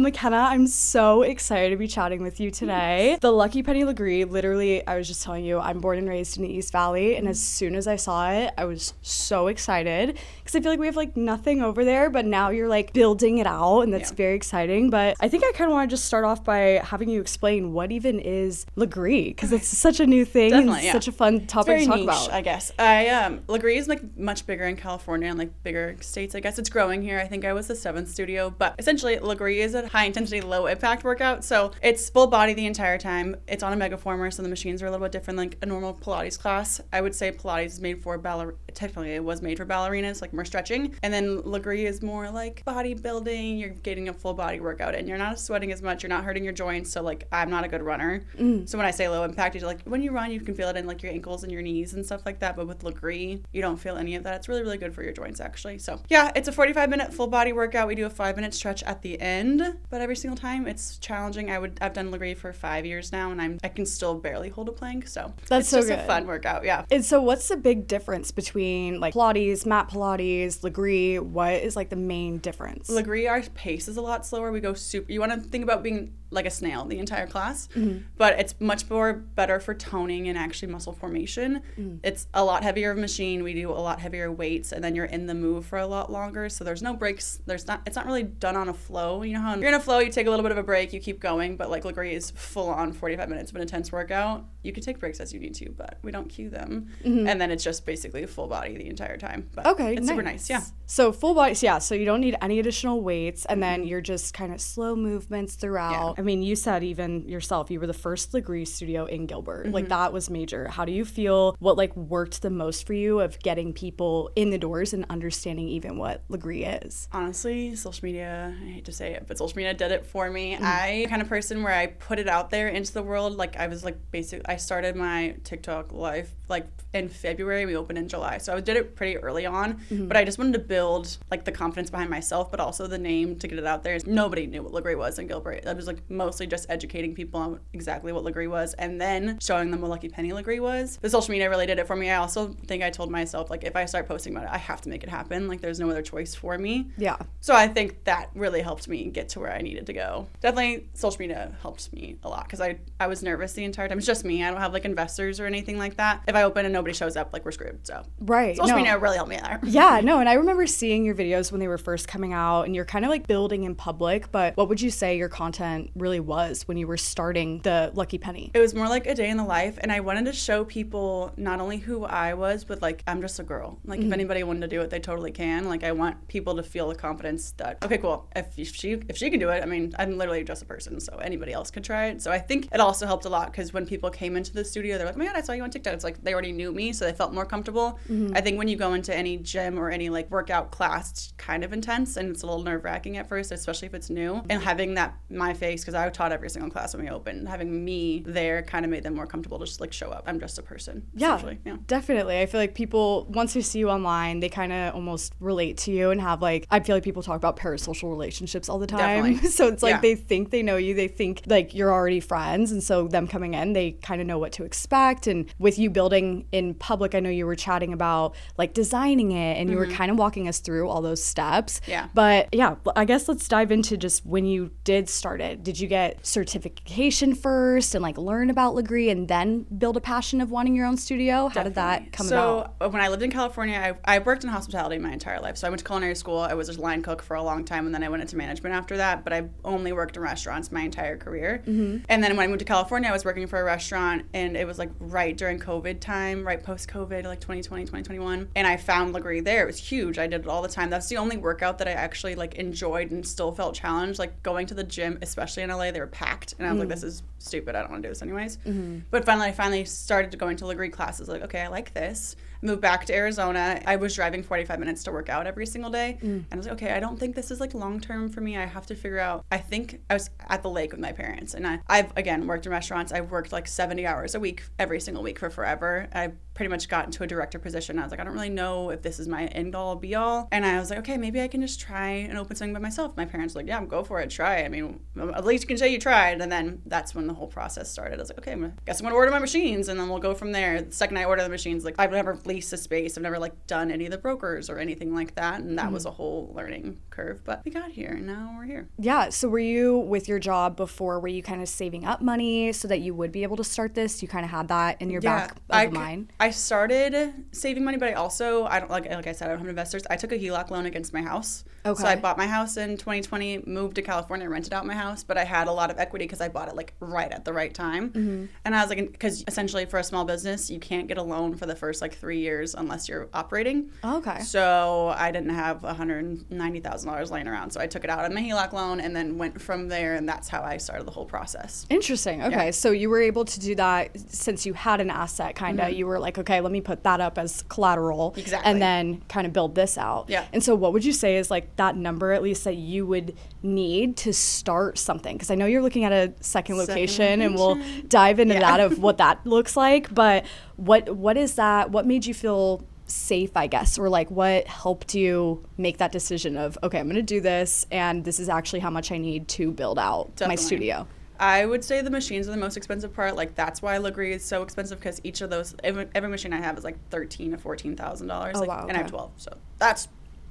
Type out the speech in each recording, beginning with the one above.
Mckenna, I'm so excited to be chatting with you today. The Lucky Penny Lagree, literally, I was just telling you, I'm born and raised in the East Valley, and as soon as I saw it, I was so excited because I feel like we have like nothing over there, but now you're like building it out, and that's very exciting. But I think I kind of want to just start off by having you explain what even is Lagree, because it's such a new thing and such a fun topic to talk about. I guess. Lagree is like much bigger in California and like bigger states. I guess it's growing here. I think I was the 7th studio, but essentially Lagree is a high intensity, low impact workout. So it's full body the entire time. It's on a megaformer, so the machines are a little bit different than like a normal Pilates class. I would say Pilates is made for technically it was made for ballerinas, like more stretching. And then Lagree is more like bodybuilding. You're getting a full body workout and you're not sweating as much. You're not hurting your joints. So like I'm not a good runner. So when I say low impact, it's like when you run, you can feel it in like your ankles and your knees and stuff like that. But with Lagree, you don't feel any of that. It's really, really good for your joints actually. So yeah, it's a 45-minute full body workout. We do a 5-minute stretch at the end, but every single time it's challenging. I've done Lagree for 5 years now, and I can still barely hold a plank. So that's it's just a fun workout. Yeah. And so what's the big difference between like Pilates, mat Pilates, Lagree? What is like the main difference? Lagree, our pace is a lot slower. We go super. You want to think about being like a snail the entire class, but it's much more better for toning and actually muscle formation. It's a lot heavier of a machine. We do a lot heavier weights, and then you're in the move for a lot longer. So there's no breaks. It's not really done on a flow. You know how you're in a flow, you take a little bit of a break, you keep going, but like Lagree is full on 45 minutes of an intense workout. You can take breaks as you need to, but we don't cue them. And then it's just basically full body the entire time. But it's super nice. Yeah. So full body, so you don't need any additional weights, and then you're just kind of slow movements throughout. I mean, you said even yourself, you were the first Lagree studio in Gilbert. Like that was major. How do you feel, what like worked the most for you of getting people in the doors and understanding even what Lagree is? Honestly, social media, I hate to say it, but social media did it for me. I kind of person where I put it out there into the world. Like I was like I started my TikTok life like in February, we opened in July. So I did it pretty early on, but I just wanted to build like the confidence behind myself, but also the name to get it out there. Nobody knew what Lagree was in Gilbert. I was like mostly just educating people on exactly what Lagree was and then showing them what Lucky Penny Lagree was. The social media really did it for me. I also think I told myself like if I start posting about it, I have to make it happen. Like there's no other choice for me. Yeah. So I think that really helped me get to where I needed to go. Definitely social media helped me a lot because I was nervous the entire time. It's just me. I don't have like investors or anything like that. If I open and nobody shows up, like we're screwed. So social media really helped me there. Yeah, no, and I remember seeing your videos when they were first coming out and you're kind of like building in public, but what would you say your content really was when you were starting the Lucky Penny? It was more like a day in the life, and I wanted to show people not only who I was, but like I'm just a girl. Like if anybody wanted to do it, they totally can. Like I want people to feel the confidence that, okay, cool, if she can do it, I mean, I'm literally just a person, so anybody else could try it. So I think it also helped a lot because when people came into the studio, they're like, oh my God, I saw you on TikTok. It's like they already knew me, so they felt more comfortable. I think when you go into any gym or any like workout class, it's kind of intense and it's a little nerve-wracking at first, especially if it's new. And having that, my face, because I taught every single class when we opened, having me there kind of made them more comfortable to just like show up. I'm just a person. Yeah, definitely. I feel like people, once they see you online, they kind of almost relate to you and have like, I feel like people talk about parasocial relationships all the time. Definitely. So it's like they think they know you, they think like you're already friends, and so them coming in, they kind of know what to expect. And with you building in public, I know you were chatting about like designing it and you were kind of walking us through all those steps. Yeah. But yeah, I guess let's dive into just when you did start it. Did you get certification first and like learn about Lagree and then build a passion of wanting your own studio? How did that come about? So when I lived in California, I worked in hospitality my entire life. So I went to culinary school. I was a line cook for a long time, and then I went into management after that. But I only worked in restaurants my entire career. And then when I moved to California, I was working for a restaurant, and it was like right during COVID time, right post-COVID, like 2020, 2021. And I found Lagree there. It was huge. I did it all the time. That's the only workout that I actually like enjoyed and still felt challenged. Like going to the gym, especially in LA, they were packed. And I was like, this is stupid. I don't want to do this anyways. But I finally started going to Lagree classes. Like, okay, I like this. I moved back to Arizona. I was driving 45 minutes to work out every single day. And I was like, okay, I don't think this is like long-term for me. I have to figure out, I think I was at the lake with my parents. And I've, again, worked in restaurants. I've worked like 70 hours a week, every single week for forever. I pretty much got into a director position. I was like, I don't really know if this is my end all be all. And I was like, okay, maybe I can just try and open something by myself. My parents were like, yeah, go for it, try. I mean, at least you can say you tried. And then that's when the whole process started. I was like, okay, I guess I'm gonna order my machines and then we'll go from there. The second I order the machines, like I would never leave leased a space. I've never like done any of the brokers or anything like that. And that was a whole learning curve. But we got here and now we're here. Yeah. So were you with your job before, were you kind of saving up money so that you would be able to start this? You kind of had that in your back of mind? I started saving money, but I don't like I said, I don't have investors. I took a HELOC loan against my house. Okay. So I bought my house in 2020, moved to California, rented out my house, but I had a lot of equity because I bought it like right at the right time. And I was like, because essentially for a small business, you can't get a loan for the first like 3 years unless you're operating. Okay. So I didn't have $190,000 laying around. So I took it out on my HELOC loan and then went from there. And that's how I started the whole process. Interesting. Okay. Yeah. So you were able to do that since you had an asset kind of. You were like, okay, let me put that up as collateral. Exactly. And then kind of build this out. Yeah. And so what would you say is like that number at least that you would need to start something? Because I know you're looking at a second location and we'll dive into that of what that looks like. But what is that? What made you feel safe, I guess, or like what helped you make that decision of, okay, I'm going to do this and this is actually how much I need to build out my studio? I would say the machines are the most expensive part. Like that's why Lagree is so expensive, because each of those, every machine I have is like $13,000 to $14,000. Oh, wow, okay. And I have 12. So that's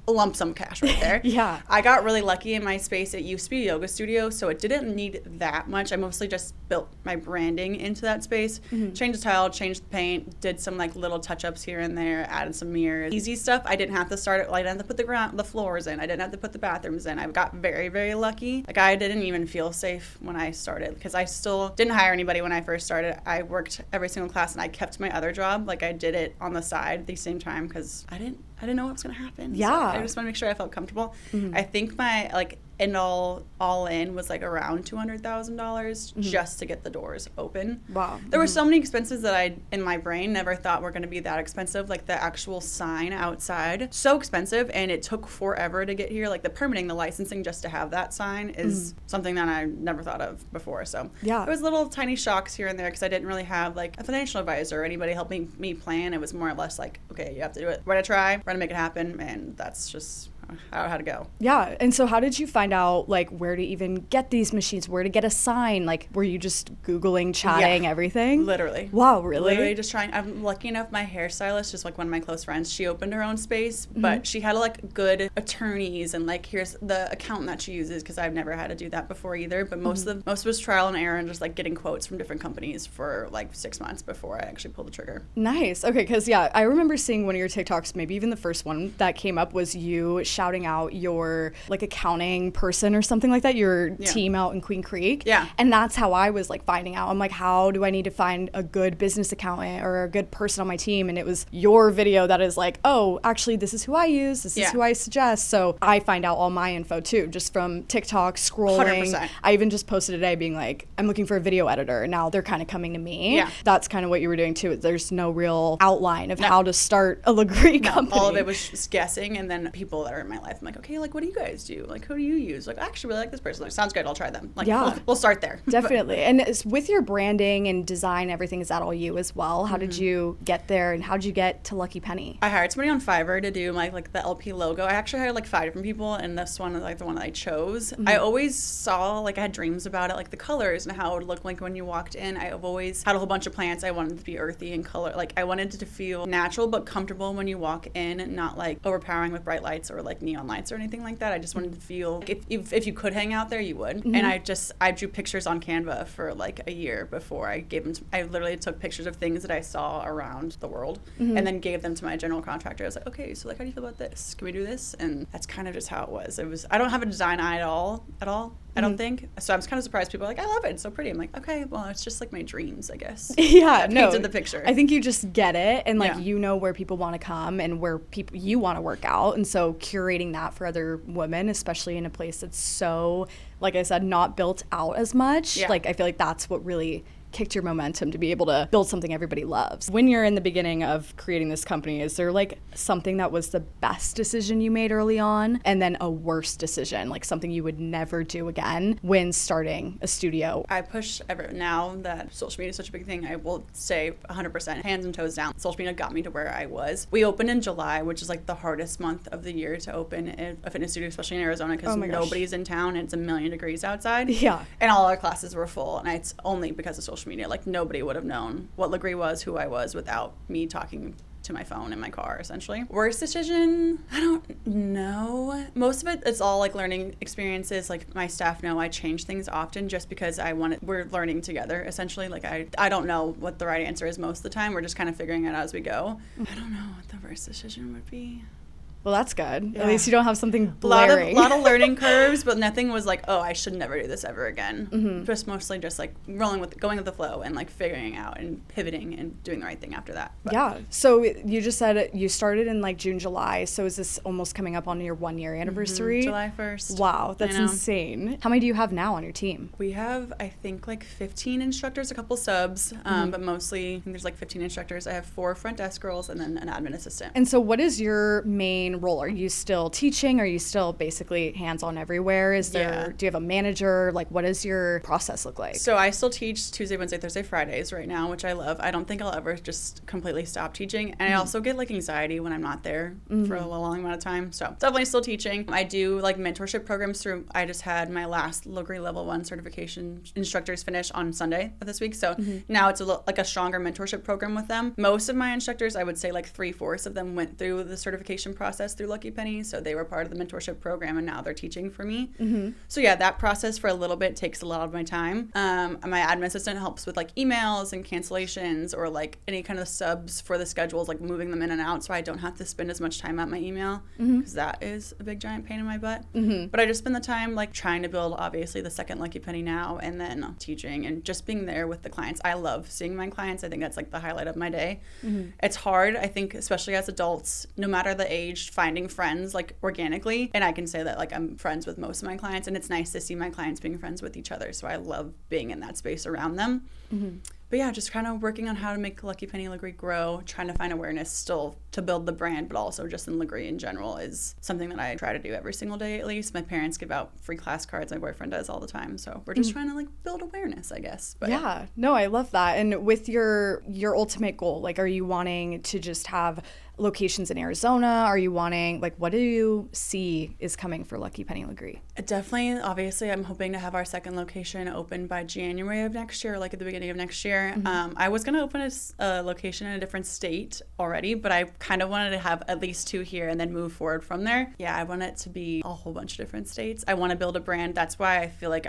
a lump sum cash right there. Yeah. I got really lucky in my space. It used to be a yoga studio, so it didn't need that much. I mostly just built my branding into that space. Changed the tile, changed the paint, did some like little touch-ups here and there, added some mirrors. Easy stuff. I didn't have to start it. I didn't have to put the floors in. I didn't have to put the bathrooms in. I got very, very lucky. Like I didn't even feel safe when I started, because I still didn't hire anybody when I first started. I worked every single class and I kept my other job. Like I did it on the side at the same time because I didn't know what was going to happen. Yeah. So I just want to make sure I felt comfortable. I think my like and all in was like around $200,000 just to get the doors open. Wow. There were so many expenses that I, in my brain, never thought were going to be that expensive. Like the actual sign outside, so expensive, and it took forever to get here. Like the permitting, the licensing just to have that sign is something that I never thought of before. So yeah, it was little tiny shocks here and there because I didn't really have like a financial advisor or anybody helping me plan. It was more or less like, okay, you have to do it. We're going to try, we're going to make it happen, and that's just how to go. Yeah. And so how did you find out like where to even get these machines, where to get a sign? Like were you just Googling, chatting, everything? Literally. Wow, really? Literally just trying. I'm lucky enough, my hairstylist, just like one of my close friends, she opened her own space, but she had like good attorneys and like here's the accountant that she uses, because I've never had to do that before either. But most was trial and error and just like getting quotes from different companies for like 6 months before I actually pulled the trigger. Nice. Okay, because I remember seeing one of your TikToks, maybe even the first one that came up was you shouting out your like accounting person or something like that, your team out in Queen Creek. Yeah. And that's how I was like finding out. I'm like, how do I need to find a good business accountant or a good person on my team? And it was your video that is like, oh, actually this is who I use. This is who I suggest. So I find out all my info too, just from TikTok, scrolling. 100%. I even just posted today being like, I'm looking for a video editor. And now they're kind of coming to me. Yeah. That's kind of what you were doing too. There's no real outline of how to start a Lagree company. All of it was just guessing, and then people that are in my life, I'm like, okay, like what do you guys do? Like who do you use? Like I actually really like this person. Like sounds good, I'll try them. Like we'll start there. Definitely. And with your branding and design, everything, is that all you as well? How did you get there, and how did you get to Lucky Penny? I hired somebody on Fiverr to do my like the LP logo. I actually hired like 5 different people, and this one is like the one that I chose. I always saw, like I had dreams about it, like the colors and how it would look like when you walked in. I've always had a whole bunch of plants. I wanted it to be earthy in color. Like I wanted it to feel natural but comfortable when you walk in, not like overpowering with bright lights or like neon lights or anything like that. I just wanted to feel like if you could hang out there, you would. And I drew pictures on Canva for like a year before I gave them I literally took pictures of things that I saw around the world and then gave them to my general contractor. I was like, okay, so like how do you feel about this? Can we do this? And that's kind of just how it was. I don't have a design eye at all. I don't think. So I was kind of surprised. People are like, I love it. It's so pretty. I'm like, okay, well, it's just like my dreams, I guess. Yeah, I painted the picture. I think you just get it, and like you know where people want to come and where people you want to work out, and so curating that for other women, especially in a place that's so, like I said, not built out as much. Like I feel like that's what really kicked your momentum to be able to build something everybody loves. When you're in the beginning of creating this company, is there like something that was the best decision you made early on, and then a worse decision, like something you would never do again when starting a studio? I push now that social media is such a big thing, I will say 100% hands and toes down. Social media got me to where I was. We opened in July, which is like the hardest month of the year to open a fitness studio, especially in Arizona, because nobody's in town and it's 1,000,000 degrees outside. Yeah. And all our classes were full, and it's only because of social media. Like nobody would have known what Lagree was, who I was, without me talking to my phone in my car, essentially. Worst decision? I don't know. Most of it's all like learning experiences. Like my staff know I change things often just because we're learning together, essentially. Like I don't know what the right answer is most of the time. We're just kind of figuring it out as we go. I don't know what the worst decision would be. Well, that's good. Yeah. At least you don't have something blaring. A lot of learning curves, but nothing was like, oh, I should never do this ever again. Just mostly just like going with the flow and like figuring out and pivoting and doing the right thing after that. But. Yeah. So you just said you started in like June, July. So is this almost coming up on your 1 year anniversary? July 1st. Wow, that's insane. How many do you have now on your team? We have, I think, like 15 instructors, a couple subs, but mostly I think there's like 15 instructors. I have 4 front desk girls and then an admin assistant. And so what is your main role? Are you still teaching? Are you still basically hands-on everywhere? Do you have a manager? Like, what does your process look like? So I still teach Tuesday, Wednesday, Thursday, Fridays right now, which I love. I don't think I'll ever just completely stop teaching. And I also get like anxiety when I'm not there for a long amount of time. So definitely still teaching. I do like mentorship programs through, I just had my last Lagree Level 1 certification instructors finish on Sunday of this week. So now it's like a stronger mentorship program with them. Most of my instructors, I would say like 3/4 of them went through the certification process through Lucky Penny, so they were part of the mentorship program and now they're teaching for me. So yeah, that process for a little bit takes a lot of my time. My admin assistant helps with like emails and cancellations or like any kind of subs for the schedules, like moving them in and out so I don't have to spend as much time at my email because that is a big giant pain in my butt. But I just spend the time like trying to build obviously the second Lucky Penny now and then teaching and just being there with the clients. I love seeing my clients. I think that's like the highlight of my day. It's hard, I think, especially as adults, no matter the age, finding friends like organically, and I can say that like I'm friends with most of my clients and it's nice to see my clients being friends with each other, so I love being in that space around them. But yeah, just kind of working on how to make Lucky Penny Lagree grow, trying to find awareness still to build the brand, but also just in Lagree in general is something that I try to do every single day at least. My parents give out free class cards, my boyfriend does all the time, so we're just trying to like build awareness, I guess. But yeah, no, I love that. And with your ultimate goal, like are you wanting to just have locations in Arizona? Are you wanting, like, what do you see is coming for Lucky Penny Lagree? Definitely, obviously, I'm hoping to have our second location open by January of next year, like at the beginning of next year. I was going to open a location in a different state already, but I kind of wanted to have at least 2 here and then move forward from there. Yeah, I want it to be a whole bunch of different states. I want to build a brand. That's why I feel like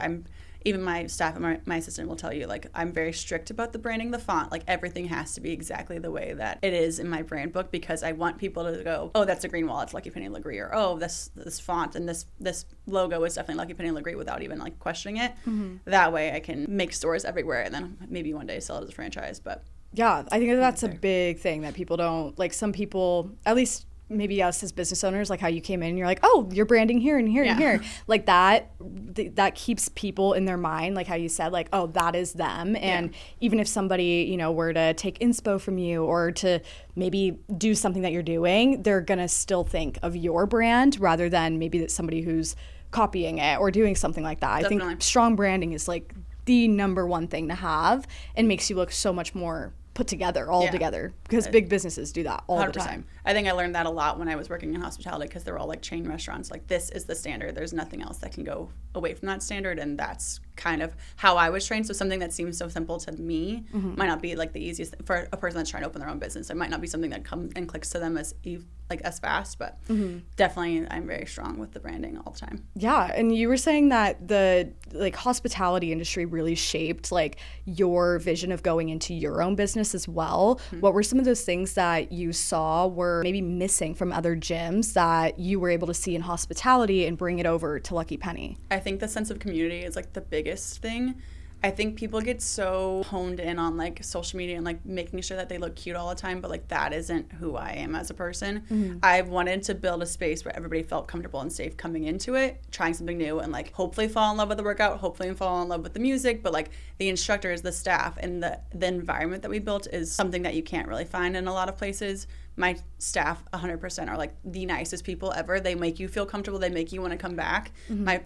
even my staff and my assistant will tell you, like, I'm very strict about the branding, the font. Like, everything has to be exactly the way that it is in my brand book because I want people to go, oh, that's a green wall, it's Lucky Penny Lagree, or oh, this font and this logo is definitely Lucky Penny Lagree without even, like, questioning it. That way I can make stores everywhere and then maybe one day sell it as a franchise. But yeah, I think that's a big thing that people don't, like, some people, at least maybe us as business owners, like how you came in and you're like, oh, you're branding here and here and here. Like that keeps people in their mind, like how you said, like, oh, that is them. And even if somebody, you know, were to take inspo from you or to maybe do something that you're doing, they're going to still think of your brand rather than maybe that somebody who's copying it or doing something like that. Definitely. I think strong branding is like the number one thing to have and makes you look so much more put together together because big businesses do that all 100%. The time. I think I learned that a lot when I was working in hospitality because they're all like chain restaurants. Like, this is the standard. There's nothing else that can go away from that standard, and that's kind of how I was trained. So something that seems so simple to me might not be like the easiest for a person that's trying to open their own business. It might not be something that comes and clicks to them as fast, but definitely I'm very strong with the branding all the time. Yeah, and you were saying that the like hospitality industry really shaped like your vision of going into your own business as well. What were some of those things that you saw were maybe missing from other gyms that you were able to see in hospitality and bring it over to Lucky Penny? I think the sense of community is like the biggest thing. I think people get so honed in on like social media and like making sure that they look cute all the time, but like that isn't who I am as a person. I've wanted to build a space where everybody felt comfortable and safe coming into it, trying something new, and like hopefully fall in love with the workout, hopefully fall in love with the music, but like the instructors, the staff, and the environment that we built is something that you can't really find in a lot of places. My staff 100% are like the nicest people ever. They make you feel comfortable. They make you want to come back.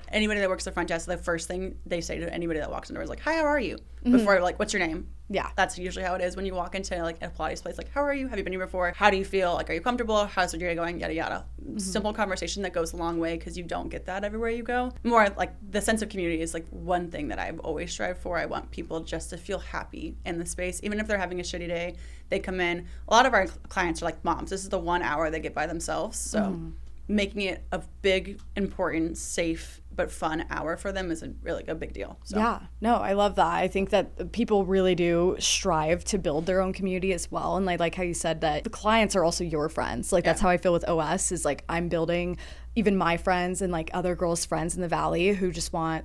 Anybody that works the front desk, the first thing they say to anybody that walks in the door is like, hi, how are you? Before, like, what's your name? Yeah. That's usually how it is when you walk into like a Pilates place. Like, how are you? Have you been here before? How do you feel? Like, are you comfortable? How's your day going? Yada, yada. Simple conversation that goes a long way because you don't get that everywhere you go. More like the sense of community is like one thing that I've always strived for. I want people just to feel happy in the space. Even if they're having a shitty day, they come in. A lot of our clients are like moms. This is the 1 hour they get by themselves. So making it a big, important, safe, but fun hour for them is really a big deal. So. Yeah, no, I love that. I think that people really do strive to build their own community as well. And like how you said that the clients are also your friends. Like that's how I feel with OS is like I'm building even my friends and like other girls' friends in the Valley who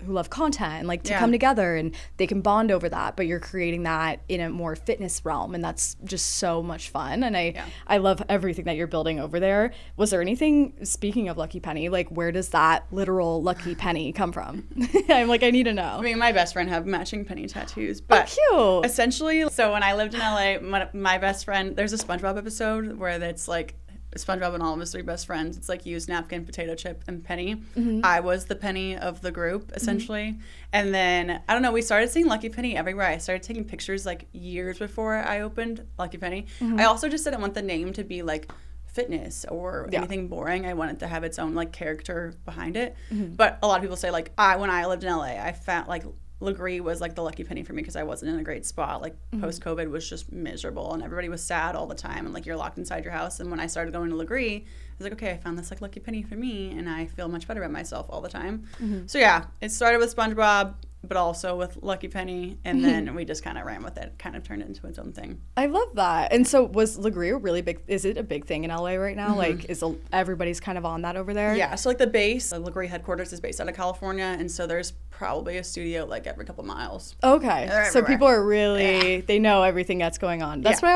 love content and like to come together and they can bond over that. But you're creating that in a more fitness realm. And that's just so much fun. And I love everything that you're building over there. Was there anything, speaking of Lucky Penny, like where does that literal Lucky Penny come from? I'm like, I need to know. I mean, my best friend have matching penny tattoos. But cute. Essentially, so when I lived in LA, my best friend, there's a SpongeBob episode where it's like, SpongeBob and all of his 3 best friends. It's like used napkin, potato chip, and penny. I was the penny of the group, essentially. And then, I don't know, we started seeing Lucky Penny everywhere. I started taking pictures like years before I opened Lucky Penny. I also just didn't want the name to be like fitness or anything boring. I wanted to have its own like character behind it. But a lot of people say like, when I lived in LA, I found like Lagree was like the lucky penny for me because I wasn't in a great spot. Like post-COVID was just miserable and everybody was sad all the time and like you're locked inside your house. And when I started going to Lagree, I was like, okay, I found this like lucky penny for me and I feel much better about myself all the time. So yeah, it started with SpongeBob, but also with Lucky Penny, and then we just kind of ran with it, kind of turned it into its own thing. I love that. And so was Lagree really big? Is it a big thing in LA right now? Like, everybody's kind of on that over there? Yeah, so like the Lagree headquarters is based out of California, and so there's probably a studio like every couple miles. Okay, so people are really, they know everything that's going on. That's why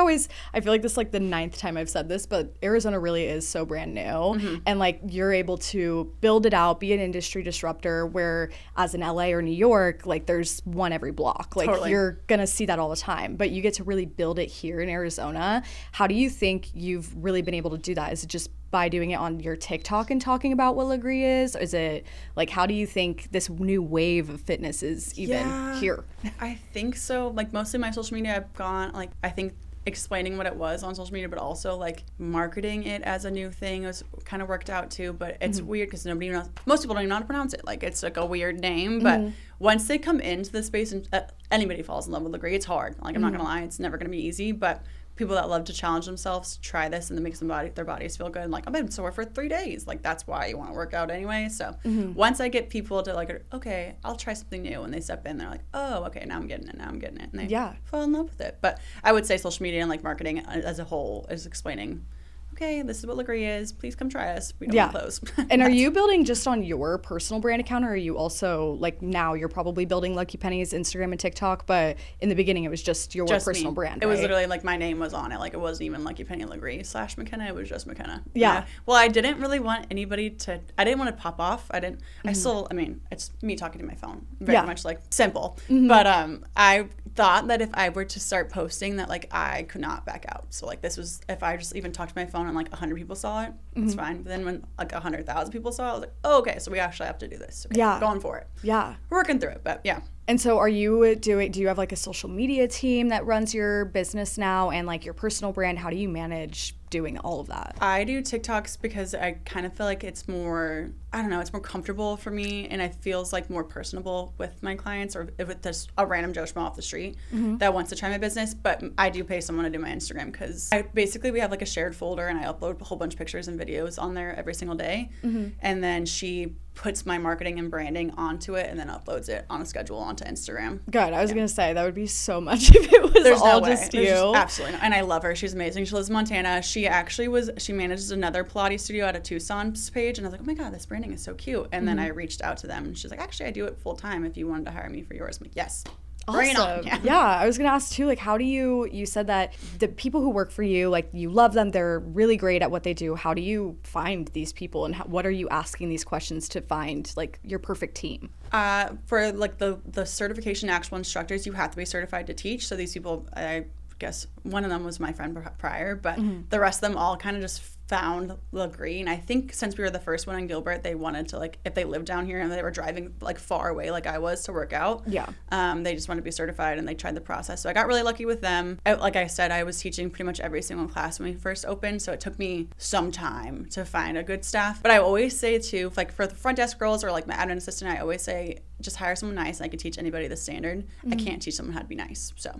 I feel like this is like the 9th time I've said this, but Arizona really is so brand new. And like you're able to build it out, be an industry disruptor, where as in LA or New York, like there's one every block. Like you're gonna see that all the time, but you get to really build it here in Arizona. How do you think you've really been able to do that? Is it just by doing it on your TikTok and talking about what Lagree is? Is it like, how do you think this new wave of fitness is even here? I think so. Like mostly my social media, I've gone like, I think explaining what it was on social media, but also like marketing it as a new thing was kind of worked out too. But it's weird because nobody knows, most people don't even know how to pronounce it. Like it's like a weird name, but once they come into the space and anybody falls in love with Lagree, it's hard. Like I'm not gonna lie, it's never gonna be easy, but people that love to challenge themselves try this and it makes their bodies feel good. And like, I've been sore for 3 days. Like that's why you want to work out anyway. So once I get people to like, okay, I'll try something new, and they step in, they're like, oh, okay, now I'm getting it. And they fall in love with it. But I would say social media and like marketing as a whole is explaining, okay, this is what Lagree is. Please come try us. We don't want clothes. And are you building just on your personal brand account, or are you also, like now you're probably building Lucky Penny's Instagram and TikTok, but in the beginning it was just your personal brand, It right? was literally like my name was on it. Like it wasn't even Lucky Penny Lagree / Mckenna. It was just Mckenna. Yeah. Well, I didn't really want anybody to, I didn't want to pop off. I mean, it's me talking to my phone. Very much like simple. But I thought that if I were to start posting that like I could not back out. So like this was, if I just even talked to my phone and like 100 people saw it, it's fine. But then when like 100,000 people saw it, I was like, oh, okay, so we actually have to do this. Okay, going for it. Yeah. We're working through it, but yeah. And so do you have like a social media team that runs your business now and like your personal brand? How do you manage doing all of that? I do TikToks because I kind of feel like it's more, I don't know, it's more comfortable for me, and it feels like more personable with my clients, or if it's just a random Joe Schmo off the street that wants to try my business. But I do pay someone to do my Instagram because we have like a shared folder, and I upload a whole bunch of pictures and videos on there every single day. And then she puts my marketing and branding onto it and then uploads it on a schedule onto Instagram. Good. I was going to say that would be so much if it was all just you. Absolutely. And I love her. She's amazing. She lives in Montana. She manages another Pilates studio at a Tucson page. And I was like, oh my God, this branding is so cute. And then I reached out to them and she's like, actually, I do it full time if you wanted to hire me for yours. I'm like, yes. Awesome. Yeah, I was gonna ask too, like, how do you said that the people who work for you, like, you love them, they're really great at what they do. How do you find these people, and what are you asking these questions to find, like, your perfect team? For like the certification actual instructors, you have to be certified to teach. So these people, I guess one of them was my friend prior, but the rest of them all kind of just found Lagree. And I think since we were the first one in Gilbert, they wanted to, like, if they lived down here and they were driving like far away like I was to work out, they just wanted to be certified, and they tried the process. So I got really lucky with them. Like I said, I was teaching pretty much every single class when we first opened, so it took me some time to find a good staff. But I always say too, like for the front desk girls or like my admin assistant, I always say just hire someone nice, and I can teach anybody the standard. I can't teach someone how to be nice. So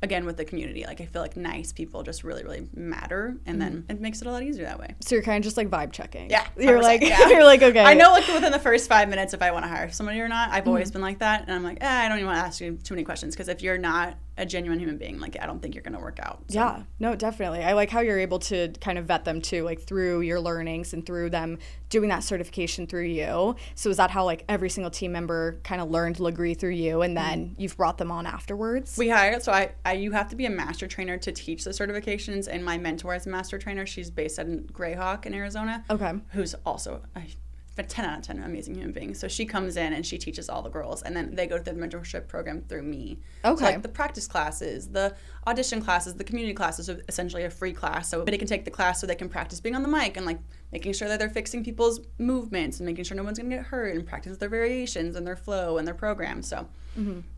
again, with the community, like I feel like nice people just really, really matter, and then it makes it a lot easier that way. So you're kind of just like vibe checking. Yeah, you're like you're like, okay. I know like within the first 5 minutes if I want to hire somebody or not. I've always been like that, and I'm like, I don't even want to ask you too many questions, because if you're not a genuine human being, like I don't think you're gonna work out. So. Yeah, no, definitely. I like how you're able to kind of vet them too, like through your learnings and through them doing that certification through you. So is that how like every single team member kind of learned Lagree through you, and then you've brought them on afterwards? We hired, so I you have to be a master trainer to teach the certifications, and my mentor is a master trainer. She's based in Greyhawk in Arizona. Okay. Who's also a 10 out of 10 amazing human being. So she comes in and she teaches all the girls, and then they go to the mentorship program through me. Okay. So like the practice classes, the audition classes, the community classes are essentially a free class. So they can take the class so they can practice being on the mic and like making sure that they're fixing people's movements and making sure no one's going to get hurt, and practice their variations and their flow and their program. So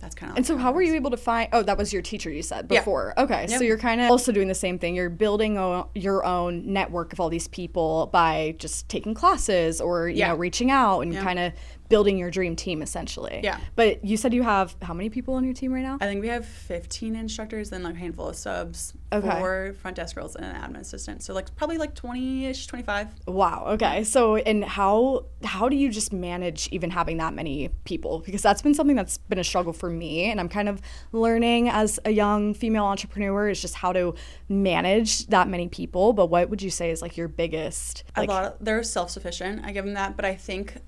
that's kind of. And so how were you able to find, that was your teacher you said before. Yeah. Okay. Yep. So you're kind of also doing the same thing. You're building your own network of all these people by just taking classes or, you know, reaching out and kind of building your dream team essentially. Yeah. But you said you have how many people on your team right now? I think we have 15 instructors and like a handful of subs, 4 front desk girls and an admin assistant. So like probably like 20-ish, 25. Wow. Okay. So, and how do you just manage even having that many people? Because that's been something that's been a struggle for me, and I'm kind of learning as a young female entrepreneur is just how to manage that many people. But what would you say is like your biggest? Like, they're self-sufficient. I give them that, but I think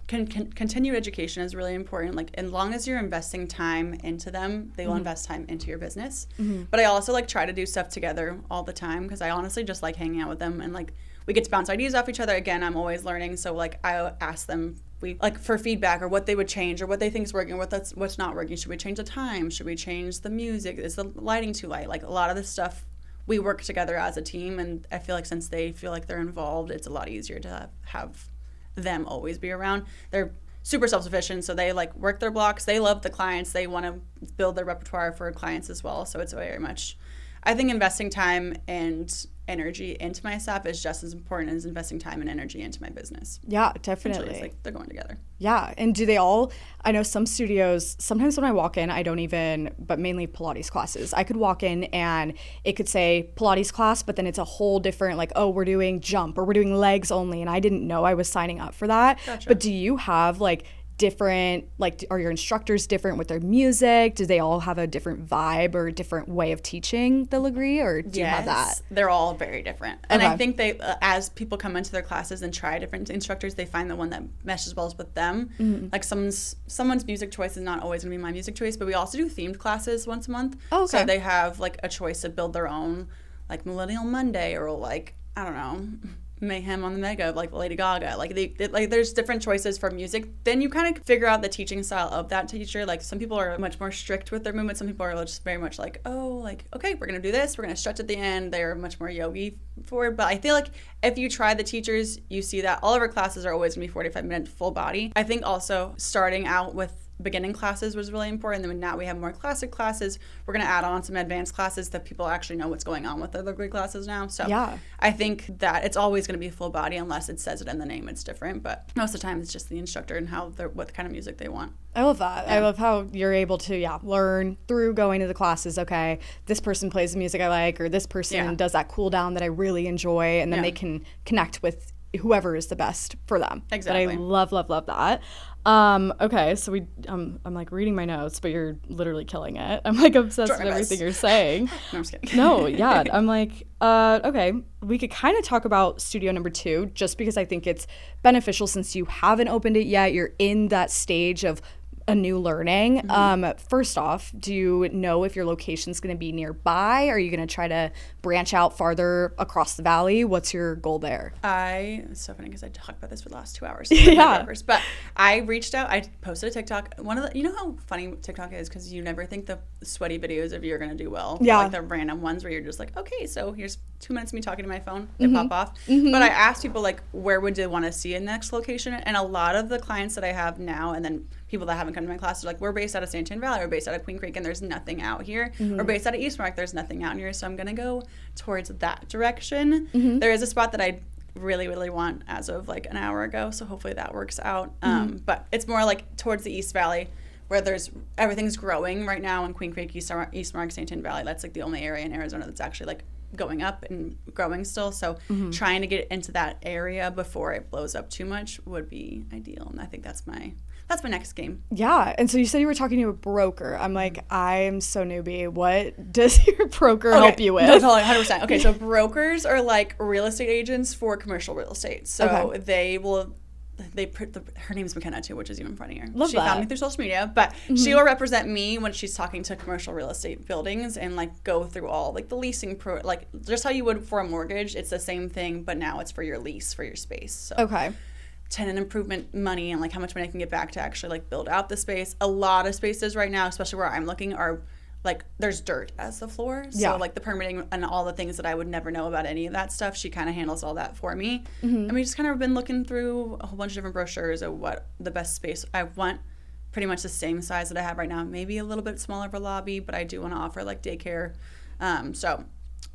continued education is really important. Like, as long as you're investing time into them, they will invest time into your business. But I also like try to do stuff together all the time, because I honestly just like hanging out with them, and like we get to bounce ideas off each other. Again, I'm always learning, so like I ask them for feedback or what they would change or what they think is working, what's not working. Should we change the time? Should we change the music? Is the lighting too light? Like a lot of this stuff we work together as a team, and I feel like since they feel like they're involved, it's a lot easier to have them always be around. They're super self-sufficient, so they like work their blocks. They love the clients. They want to build their repertoire for clients as well. So it's very much, I think investing time and energy into my staff is just as important as investing time and energy into my business. Yeah, definitely. It's like they're going together. Yeah. And do they all, I know some studios, sometimes when I walk in, I don't even, but mainly Pilates classes, I could walk in and it could say Pilates class, but then it's a whole different, like, oh, we're doing jump or we're doing legs only. And I didn't know I was signing up for that. Gotcha. But do you have like different, like, are your instructors different with their music? Do they all have a different vibe or a different way of teaching the Lagree, or do you have that? They're all very different. And I think they, as people come into their classes and try different instructors, they find the one that meshes well with them. Like someone's music choice is not always going to be my music choice, but we also do themed classes once a month. Oh, okay. So they have like a choice to build their own, like Millennial Monday, or like, I don't know, Mayhem on the Mega, like Lady Gaga. Like there's different choices for music. Then you kind of figure out the teaching style of that teacher. Like some people are much more strict with their movements. Some people are just very much like, oh, like, okay, we're gonna do this. We're gonna stretch at the end. They're much more yogi forward. But I feel like if you try the teachers, you see that all of our classes are always gonna be 45-minute full body. I think also starting out with beginning classes was really important. Then now we have more classic classes. We're going to add on some advanced classes that people actually know what's going on with the Lagree classes now. So yeah. I think that it's always going to be full body unless it says it in the name. It's different, but most of the time it's just the instructor and what kind of music they want. I love that. Yeah. I love how you're able to learn through going to the classes. Okay, this person plays the music I like, or this person does that cool down that I really enjoy, and then they can connect with whoever is the best for them. Exactly. But I love that. Okay, so I'm like reading my notes, but you're literally killing it. I'm like obsessed with everything you're saying. No, I'm just kidding. No, yeah. I'm like, okay, we could kind of talk about studio number 2, just because I think it's beneficial since you haven't opened it yet. You're in that stage of a new learning. First off, do you know if your location's going to be nearby? Are you going to try to branch out farther across the valley? What's your goal there? It's so funny because I talked about this for the last 2 hours. Yeah. But I reached out. I posted a TikTok. You know how funny TikTok is because you never think the sweaty videos of you are going to do well. Yeah. Like the random ones where you're just like, okay, so here's 2 minutes of me talking to my phone. They pop off. But I asked people like, where would they want to see a next location? And a lot of the clients that I have now, and then people that haven't come to my class are like, we're based out of Santan Valley, we're based out of Queen Creek, and there's nothing out here. We're based out of Eastmark, there's nothing out here. So I'm going to go towards that direction. There is a spot that I really, really want as of like an hour ago. So hopefully that works out. But it's more like towards the East Valley where everything's growing right now in Queen Creek, Eastmark, Santan Valley. That's like the only area in Arizona that's actually like going up and growing still. So trying to get into that area before it blows up too much would be ideal. And I think that's my next game. Yeah. And so you said you were talking to a broker. I'm like, I'm so newbie. What does your broker help you with? No, totally, 100%. Okay, so brokers are like real estate agents for commercial real estate. So her name's Mckenna too, which is even funnier. She found me through social media, but she will represent me when she's talking to commercial real estate buildings and like go through all like the leasing like just how you would for a mortgage. It's the same thing, but now it's for your lease for your space. So tenant improvement money and like how much money I can get back to actually like build out the space. A lot of spaces right now, especially where I'm looking, are like there's dirt as the floor. So like the permitting and all the things that I would never know about any of that stuff, she kind of handles all that for me. And we just kind of been looking through a whole bunch of different brochures of what the best space. I want pretty much the same size that I have right now, maybe a little bit smaller of a lobby, but I do want to offer like daycare. So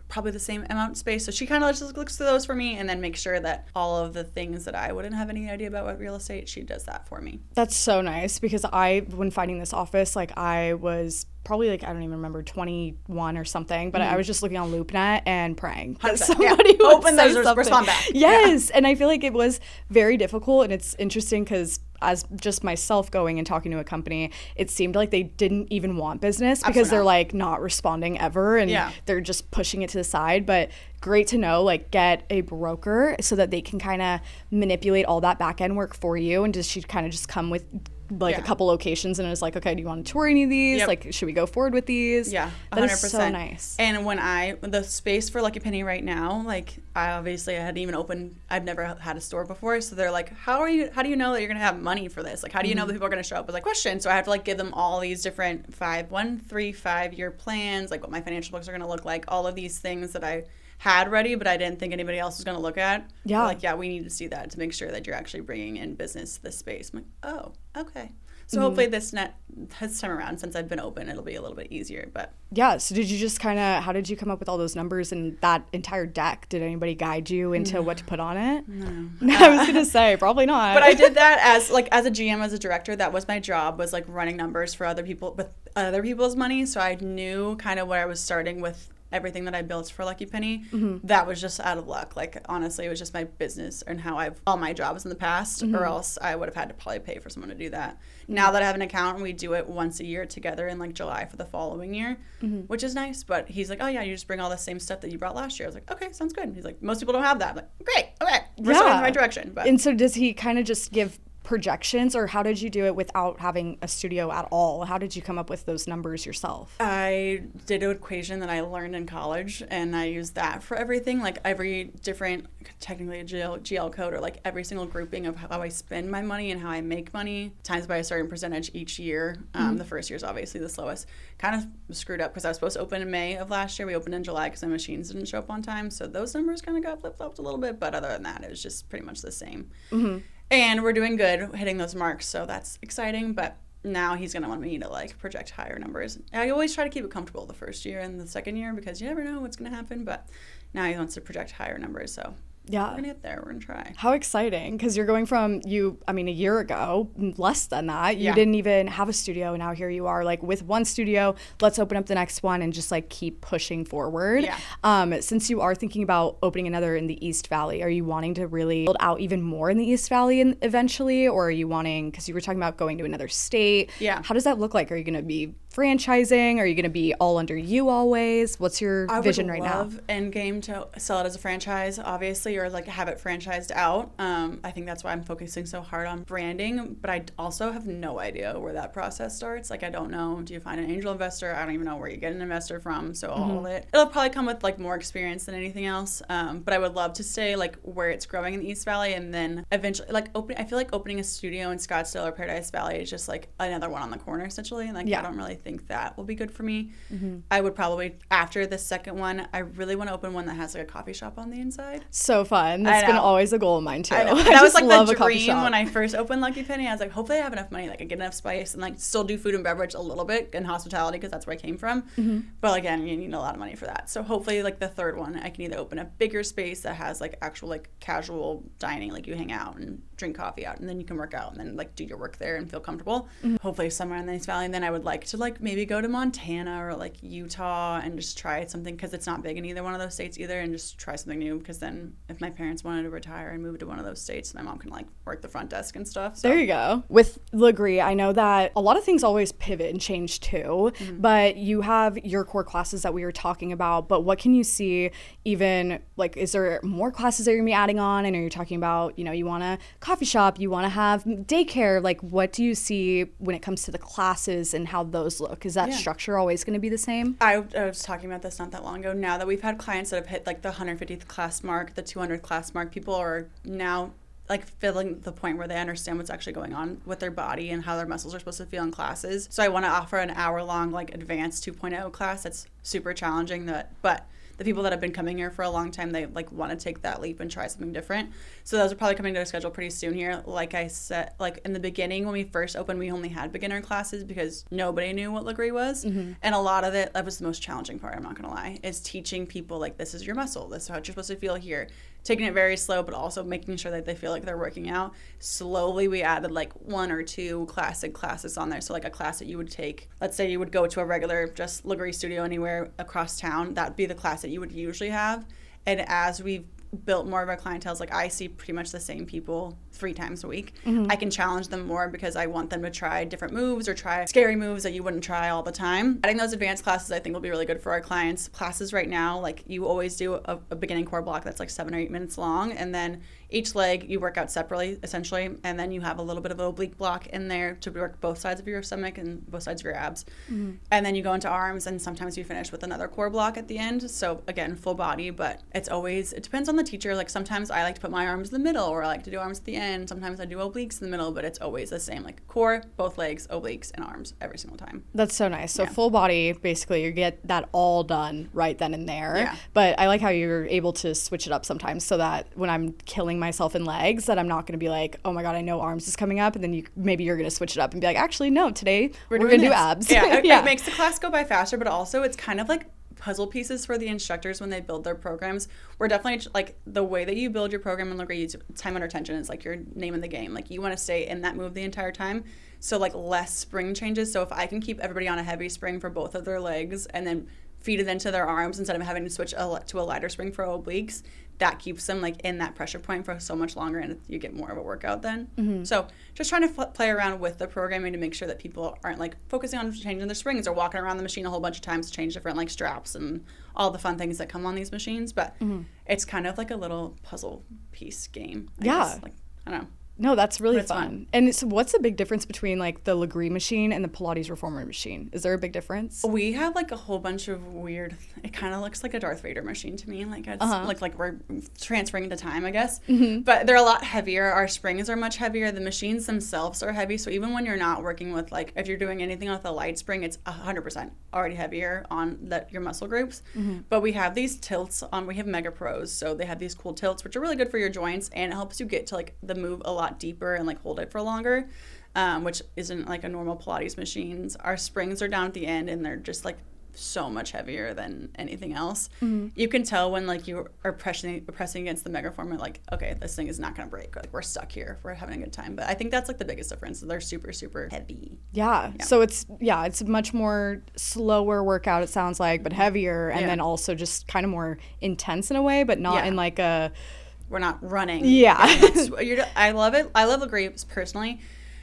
probably the same amount of space. So she kind of just looks through those for me and then makes sure that all of the things that I wouldn't have any idea about with real estate, she does that for me. That's so nice because when finding this office, like I was probably like, I don't even remember, 21 or something, but I was just looking on LoopNet and praying that somebody would say something. Respond back. Yes. And I feel like it was very difficult, and it's interesting because as just myself going and talking to a company, it seemed like they didn't even want business because they're like not responding ever and they're just pushing it to the side. But great to know, like get a broker so that they can kind of manipulate all that back end work for you. And does she kind of just come with like a couple locations and is like, okay, do you want to tour any of these? Like, should we go forward with these? Yeah, 100%. That is so nice. And when the space for Lucky Penny right now, like I hadn't even opened, I've never had a store before. So they're like, how do you know that you're going to have money for this? Like, how do you know that people are going to show up with like questions? So I have to like give them all these different 5-year plans, like what my financial books are going to look like, all of these things that I had ready, but I didn't think anybody else was going to look at. Yeah. Like, we need to see that to make sure that you're actually bringing in business to this space. I'm like, oh, okay. So hopefully this time around, since I've been open, it'll be a little bit easier. But yeah, so did you just how did you come up with all those numbers and that entire deck? Did anybody guide you into what to put on it? No. I was going to say, probably not. But I did that as a GM, as a director. That was my job, was like running numbers for other people with other people's money. So I knew kind of where I was starting with everything that I built for Lucky Penny. That was just out of luck. Like, honestly, it was just my business and how I've all my jobs in the past, or else I would have had to probably pay for someone to do that. Now that I have an account and we do it once a year together in like July for the following year, which is nice. But he's like, oh yeah, you just bring all the same stuff that you brought last year. I was like, okay, sounds good. He's like, most people don't have that. I'm like, great, okay, we're going in the right direction. But and so does he kind of just give projections, or how did you do it without having a studio at all? How did you come up with those numbers yourself? I did an equation that I learned in college, and I used that for everything, like every different, technically a GL code, or like every single grouping of how I spend my money and how I make money, times by a certain percentage each year. The first year is obviously the slowest. Kind of screwed up because I was supposed to open in May of last year. We opened in July because my machines didn't show up on time, so those numbers kind of got flip-flopped a little bit, but other than that, it was just pretty much the same. And we're doing good, hitting those marks, so that's exciting. But now he's going to want me to, like, project higher numbers. I always try to keep it comfortable the first year and the second year because you never know what's going to happen. But now he wants to project higher numbers, so we're going to get there. We're going to try. How exciting, because you're going from a year ago, less than that, you didn't even have a studio, and now here you are, like, with one studio, let's open up the next one and just, like, keep pushing forward. Since you are thinking about opening another in the East Valley, are you wanting to really build out even more in the East Valley eventually, or are you wanting, because you were talking about going to another state, how does that look like? Are you going to be franchising? Are you going to be all under you always? What's your vision right now? I would love Endgame to sell it as a franchise. Obviously, directly or like have it franchised out. I think that's why I'm focusing so hard on branding, but I also have no idea where that process starts. Like, I don't know, do you find an angel investor? I don't even know where you get an investor from. So all of it'll probably come with like more experience than anything else. But I would love to stay like where it's growing in the East Valley, and then eventually like I feel like opening a studio in Scottsdale or Paradise Valley is just like another one on the corner essentially. And like, I don't really think that will be good for me. I would probably, after the second one, I really want to open one that has like a coffee shop on the inside. So fun. That's been always a goal of mine too. That was like the dream when I first opened Lucky Penny. I was like, hopefully I have enough money, like I get enough space and like still do food and beverage a little bit in hospitality because that's where I came from. But again, you need a lot of money for that. So hopefully like the third one, I can either open a bigger space that has like actual like casual dining, like you hang out and drink coffee out and then you can work out and then like do your work there and feel comfortable. Hopefully somewhere in the East Valley. And then I would like to like maybe go to Montana or like Utah and just try something because it's not big in either one of those states either, and just try something new, because then if my parents wanted to retire and move to one of those states, my mom can like work the front desk and stuff. So. There you go. With Lagree, I know that a lot of things always pivot and change too, but you have your core classes that we were talking about, but what can you see even, like, is there more classes that you're gonna be adding on? I know you're talking about, you know, you want a coffee shop, you want to have daycare, like what do you see when it comes to the classes and how those look? Is that structure always going to be the same? I was talking about this not that long ago. Now that we've had clients that have hit like the 150th class mark, the 200th class mark, people are now like feeling the point where they understand what's actually going on with their body and how their muscles are supposed to feel in classes. So I want to offer an hour-long like advanced 2.0 class that's super challenging, but the people that have been coming here for a long time, they like want to take that leap and try something different. So those are probably coming to a schedule pretty soon here. Like I said, like in the beginning when we first opened, we only had beginner classes because nobody knew what Lagree was. And a lot of it, that was the most challenging part, I'm not going to lie, is teaching people like, this is your muscle, this is how you're supposed to feel here. Taking it very slow, but also making sure that they feel like they're working out. Slowly, we added like 1 or 2 classic classes on there. So like a class that you would take, let's say you would go to a regular just Lagree studio anywhere across town, that would be the class that you would usually have. And as we've built more of our clientele, like I see pretty much the same people 3 times a week. I can challenge them more because I want them to try different moves or try scary moves that you wouldn't try all the time. Adding those advanced classes I think will be really good for our clients. Classes right now, like you always do a beginning core block that's like 7 or 8 minutes long, and then each leg you work out separately essentially, and then you have a little bit of an oblique block in there to work both sides of your stomach and both sides of your abs. And then you go into arms, and sometimes you finish with another core block at the end. So again, full body, but it depends on the teacher. Like sometimes I like to put my arms in the middle, or I like to do arms at the end. Sometimes I do obliques in the middle, but it's always the same, like core, both legs, obliques, and arms every single time. That's so nice. So full body, basically you get that all done right then and there. But I like how you're able to switch it up sometimes, so that when I'm killing myself in legs, that I'm not going to be like, oh my god, I know arms is coming up, and then maybe you're going to switch it up and be like, actually no, today we're going to do abs. It makes the class go by faster, but also it's kind of like puzzle pieces for the instructors when they build their programs. We're definitely like, the way that you build your program in Lagree, time under tension is like your name in the game. Like you want to stay in that move the entire time. So like less spring changes. So if I can keep everybody on a heavy spring for both of their legs and then feed it into their arms instead of having to switch to a lighter spring for obliques, that keeps them like in that pressure point for so much longer, and you get more of a workout then. So just trying to play around with the programming to make sure that people aren't like focusing on changing their springs or walking around the machine a whole bunch of times to change different like straps and all the fun things that come on these machines. But it's kind of like a little puzzle piece game, I guess. Like, I don't know. No, that's really fun. And so what's the big difference between like the Lagree machine and the Pilates reformer machine? Is there a big difference? We have like a whole bunch of weird, it kind of looks like a Darth Vader machine to me. Like it's like we're transferring into time, I guess. But they're a lot heavier. Our springs are much heavier. The machines themselves are heavy. So even when you're not working with like, if you're doing anything with a light spring, it's 100% already heavier on your muscle groups. But we have these tilts on, we have Mega Pros. So they have these cool tilts, which are really good for your joints, and it helps you get to like the move a lot deeper and like hold it for longer, which isn't like a normal Pilates machines. Our springs are down at the end, and they're just like so much heavier than anything else. You can tell when like you are pressing against the Megaformer, like, okay, this thing is not going to break. Like we're stuck here. We're having a good time. But I think that's like the biggest difference. They're super, super heavy. Yeah. So it's a much more slower workout, it sounds like, but heavier, and then also just kind of more intense in a way, but not in like a... We're not running. Yeah. I love it. I love Lagree personally.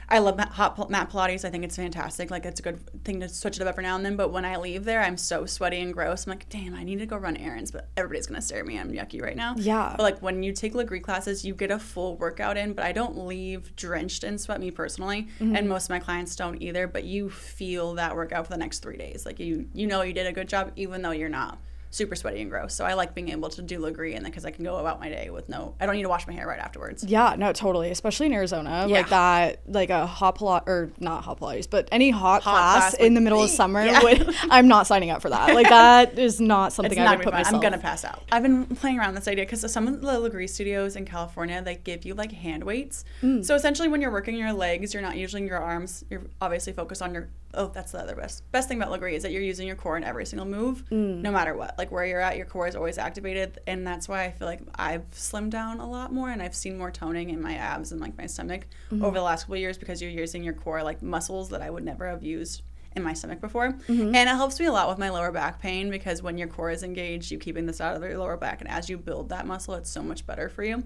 I love mat Pilates. I think it's fantastic. Like, it's a good thing to switch it up every now and then. But when I leave there, I'm so sweaty and gross. I'm like, damn, I need to go run errands. But everybody's going to stare at me. I'm yucky right now. Yeah. But, like, when you take Lagree classes, you get a full workout in. But I don't leave drenched in sweat, me personally. And most of my clients don't either. But you feel that workout for the next 3 days. Like, you know you did a good job, even though you're not super sweaty and gross. So I like being able to do Lagree, and because I can go about my day with I don't need to wash my hair right afterwards. Yeah, no, totally. Especially in Arizona, like that, like a hot Pilates, or not hot Pilates, but any hot class in the middle of summer, I'm not signing up for that. Like, that is not something I would put myself. I'm gonna pass out. I've been playing around with this idea because some of the Lagree studios in California, they give you like hand weights. So essentially, when you're working your legs, you're not using your arms. You're obviously focused on your. Oh, that's the other best thing about Lagree is that you're using your core in every single move, no matter what. Like, where you're at, your core is always activated, and that's why I feel like I've slimmed down a lot more, and I've seen more toning in my abs and like my stomach over the last couple of years because you're using your core like muscles that I would never have used in my stomach before. And it helps me a lot with my lower back pain because when your core is engaged, you're keeping this out of your lower back, and as you build that muscle, it's so much better for you.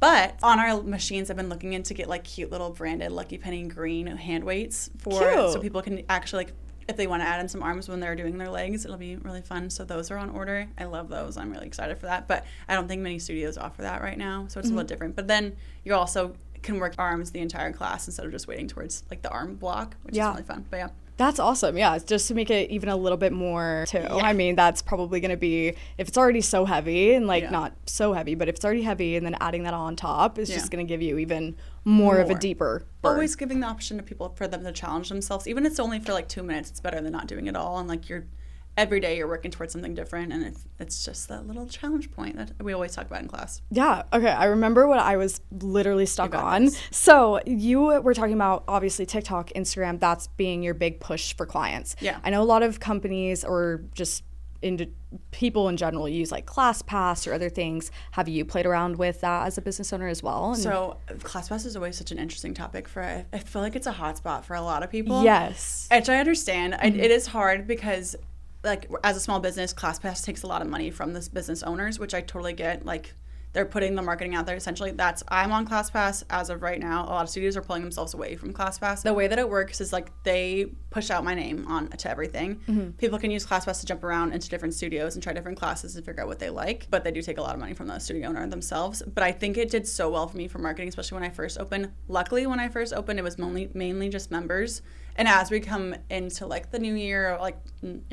But on our machines, I've been looking into get like cute little branded Lucky Penny green hand weights so people can actually like, if they want to add in some arms when they're doing their legs, it'll be really fun. So those are on order. I love those. I'm really excited for that. But I don't think many studios offer that right now, so it's a little different. But then you also can work arms the entire class instead of just waiting towards like the arm block, which is really fun. But yeah. That's awesome. Yeah, just to make it even a little bit more too. Yeah. I mean, that's probably going to be, if it's already so heavy and like not so heavy, but if it's already heavy and then adding that on top is just going to give you even more of a deeper burn. Always giving the option to people for them to challenge themselves. Even if it's only for like 2 minutes, it's better than not doing it all. And like every day you're working towards something different, and it's just that little challenge point that we always talk about in class. Yeah. Okay. I remember what I was literally stuck on. So you were talking about obviously TikTok, Instagram, that's being your big push for clients. Yeah. I know a lot of companies or just people in general use like ClassPass or other things. Have you played around with that as a business owner as well? So ClassPass is always such an interesting topic I feel like it's a hot spot for a lot of people. Yes. Which I understand. It is hard because like as a small business, ClassPass takes a lot of money from the business owners, which I totally get. Like they're putting the marketing out there. Essentially, I'm on ClassPass as of right now. A lot of studios are pulling themselves away from ClassPass. The way that it works is like they push out my name to everything. People can use ClassPass to jump around into different studios and try different classes and figure out what they like. But they do take a lot of money from the studio owner themselves. But I think it did so well for me for marketing, especially when I first opened. Luckily, when I first opened, it was mainly just members. And as we come into like the new year, like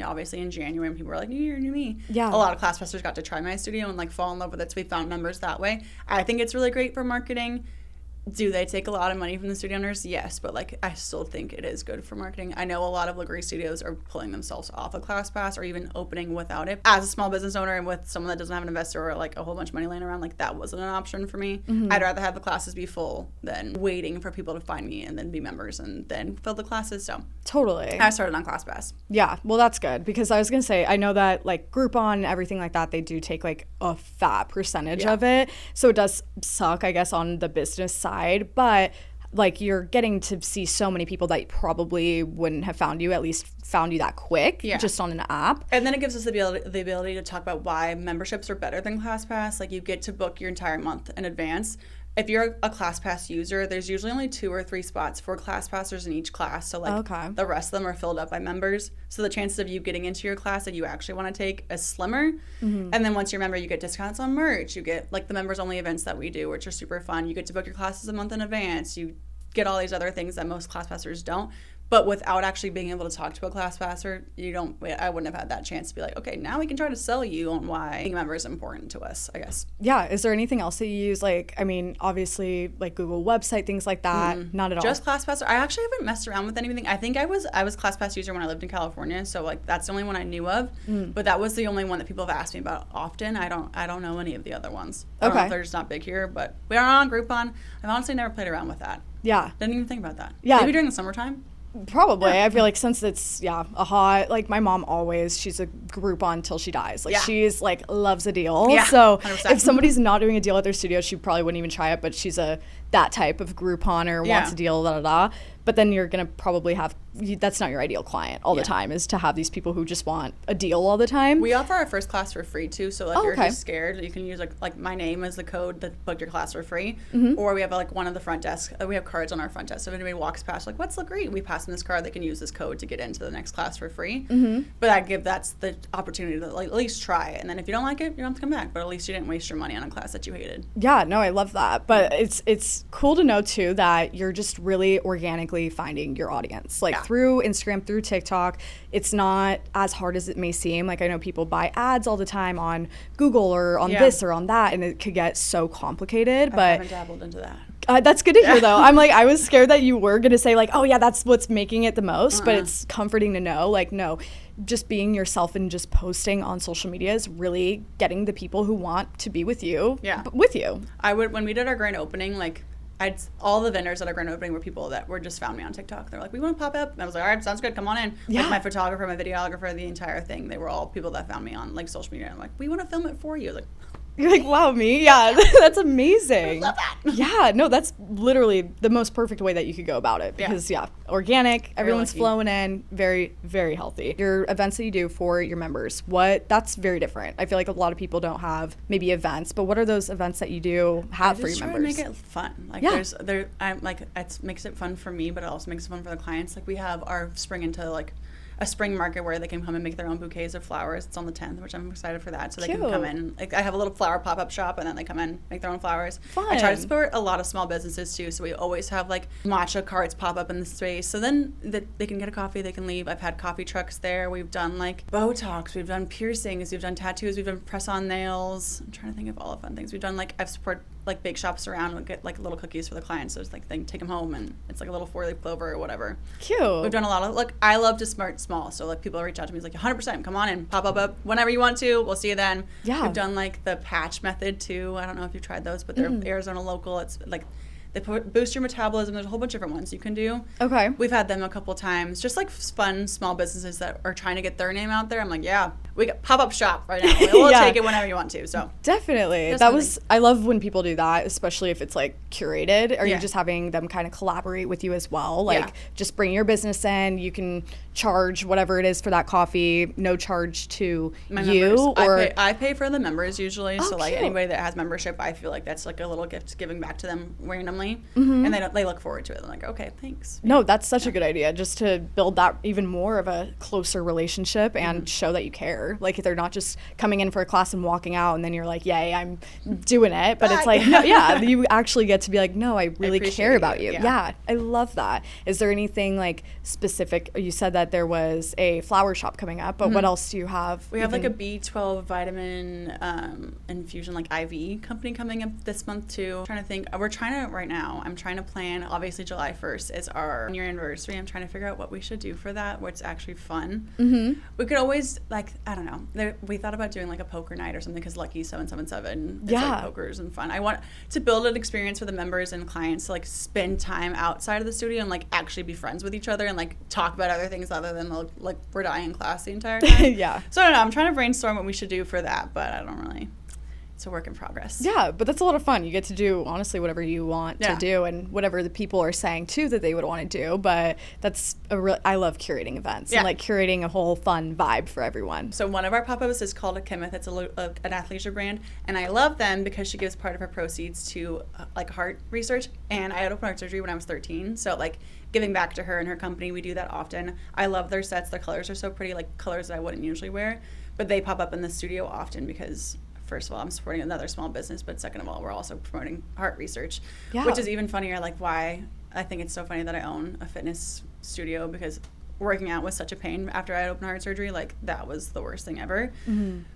obviously in January, and people were like, new year, new me. Yeah. A lot of ClassPassers got to try my studio and like fall in love with it. So we found members that way. I think it's really great for marketing. Do they take a lot of money from the studio owners? Yes, but like I still think it is good for marketing. I know a lot of Lagree studios are pulling themselves off of ClassPass or even opening without it. As a small business owner and with someone that doesn't have an investor or like a whole bunch of money laying around, like that wasn't an option for me. I'd rather have the classes be full than waiting for people to find me and then be members and then fill the classes. So totally. I started on ClassPass. Yeah, well that's good because I was gonna say I know that like Groupon and everything like that, they do take like a fat percentage of it, so it does suck I guess on the business side, but like you're getting to see so many people that probably wouldn't have found you that quick just on an app. And then it gives us the ability to talk about why memberships are better than ClassPass. Like you get to book your entire month in advance. If you're a ClassPass user, there's usually only 2 or 3 spots for ClassPassers in each class. So like the rest of them are filled up by members. So the chances of you getting into your class that you actually want to take is slimmer. And then once you're a member, you get discounts on merch. You get like the members only events that we do, which are super fun. You get to book your classes a month in advance. You get all these other things that most ClassPassers don't. But without actually being able to talk to a ClassPasser, I wouldn't have had that chance to be like, okay, now we can try to sell you on why being a member is important to us, I guess. Yeah. Is there anything else that you use? Like, I mean, obviously, like Google website, things like that. Not at all. Just ClassPass. I actually haven't messed around with anything. I think I was ClassPass user when I lived in California, so like that's the only one I knew of. But that was the only one that people have asked me about often. I don't know any of the other ones. I don't know if they're just not big here, but we are on Groupon. I've honestly never played around with that. Yeah. Didn't even think about that. Yeah. Maybe during the summertime. Probably. I feel like since it's a hot, like my mom she's a Groupon until she dies. Like she's like loves a deal. Yeah, so 100%. if somebody's not doing a deal at their studio, she probably wouldn't even try it, but she's that type of Grouponer, wants a deal, But then you're gonna probably have that's not your ideal client all the time, is to have these people who just want a deal all the time. We offer our first class for free too, so like if you're just scared, you can use like my name as the code to book your class for free. Or we have like one of the front desk, we have cards on our front desk, so if anybody walks past like, what's Lagree, we pass them this card, they can use this code to get into the next class for free. But that's the opportunity to like at least try it, and then if you don't like it, you don't have to come back, but at least you didn't waste your money on a class that you hated. Yeah, no, I love that. But it's cool to know too that you're just really organically finding your audience, like through Instagram, through TikTok. It's not as hard as it may seem. Like I know people buy ads all the time on Google or on this or on that, and it could get so complicated. But I haven't dabbled into that. That's good to hear though. I'm like, I was scared that you were gonna say like, oh yeah, that's what's making it the most, but it's comforting to know like, no, just being yourself and just posting on social media is really getting the people who want to be with you with you. When we did our grand opening, like all the vendors at our grand opening were people that were just found me on TikTok. They're like, we want to pop up. And I was like, all right, sounds good. Come on in. Yeah. Like my photographer, my videographer, the entire thing. They were all people that found me on like social media. I'm like, we want to film it for you. Like, you're like, wow, me? Yeah, that's amazing. I love that. Yeah, no, that's literally the most perfect way that you could go about it because, organic, everyone's flowing in, very, very healthy. Your events that you do for your members, that's very different. I feel like a lot of people don't have maybe events, but what are those events that you do have for your members? I just try to make it fun. Like I'm like, it makes it fun for me, but it also makes it fun for the clients. Like we have our spring into like a spring market where they can come and make their own bouquets of flowers. It's on the 10th, which I'm excited for that. So they can come in. Like I have a little flower pop-up shop, and then they come in, make their own flowers. Fun. I try to support a lot of small businesses too. So we always have like matcha carts pop up in the space. So then they can get a coffee, they can leave. I've had coffee trucks there. We've done like Botox, we've done piercings, we've done tattoos, we've done press-on nails. I'm trying to think of all the fun things. We've done like, I've supported like bake shops around and get like little cookies for the clients. So it's like they can take them home and it's like a little 4-leaf clover or whatever. Cute. We've done a lot of, like, I love to start small. So like people reach out to me, it's like 100%, come on in, pop up whenever you want to. We'll see you then. Yeah. We've done like the patch method too. I don't know if you've tried those, but they're Arizona local. It's like they boost your metabolism. There's a whole bunch of different ones you can do. Okay. We've had them a couple times. Just like fun small businesses that are trying to get their name out there. I'm like, yeah, we got pop-up shop right now. We'll take it whenever you want to. So definitely. I love when people do that, especially if it's like curated. Or you're just having them kind of collaborate with you as well. Like just bring your business in. You can charge whatever it is for that coffee, no charge to my you. Members. I pay for the members usually. So like cute. anybody that has membership, I feel like that's like a little gift giving back to them randomly. And they look forward to it. I'm like, okay, thanks. No, that's such a good idea, just to build that even more of a closer relationship and show that you care. Like if they're not just coming in for a class and walking out and then you're like, yay, I'm doing it. But it's like, no, you actually get to be like, no, I really care about you. Yeah, I love that. Is there anything like specific? You said that there was a flower shop coming up, but what else do you have? We have like a B12 vitamin infusion, like IV company coming up this month too. I'm trying to think. We're trying to, right now, I'm trying to plan, obviously July 1st is our 1-year anniversary. I'm trying to figure out what we should do for that, what's actually fun. We could always, like, I don't know, we thought about doing like a poker night or something because Lucky 777 is like pokers and fun. I want to build an experience for the members and clients to like spend time outside of the studio and like actually be friends with each other and like talk about other things other than like we're dying in class the entire time. So I don't know, I'm trying to brainstorm what we should do for that, but I don't really. It's a work in progress. Yeah, but that's a lot of fun. You get to do, honestly, whatever you want to do and whatever the people are saying, too, that they would want to do. But that's I love curating events and, like, curating a whole fun vibe for everyone. So one of our pop-ups is called Mckenna. It's an athleisure brand. And I love them because she gives part of her proceeds to, like, heart research. And I had open heart surgery when I was 13. So, like, giving back to her and her company, we do that often. I love their sets. Their colors are so pretty, like, colors that I wouldn't usually wear. But they pop up in the studio often because first of all, I'm supporting another small business, but second of all, we're also promoting heart research, which is even funnier, like why I think it's so funny that I own a fitness studio because working out was such a pain after I had open heart surgery. Like that was the worst thing ever.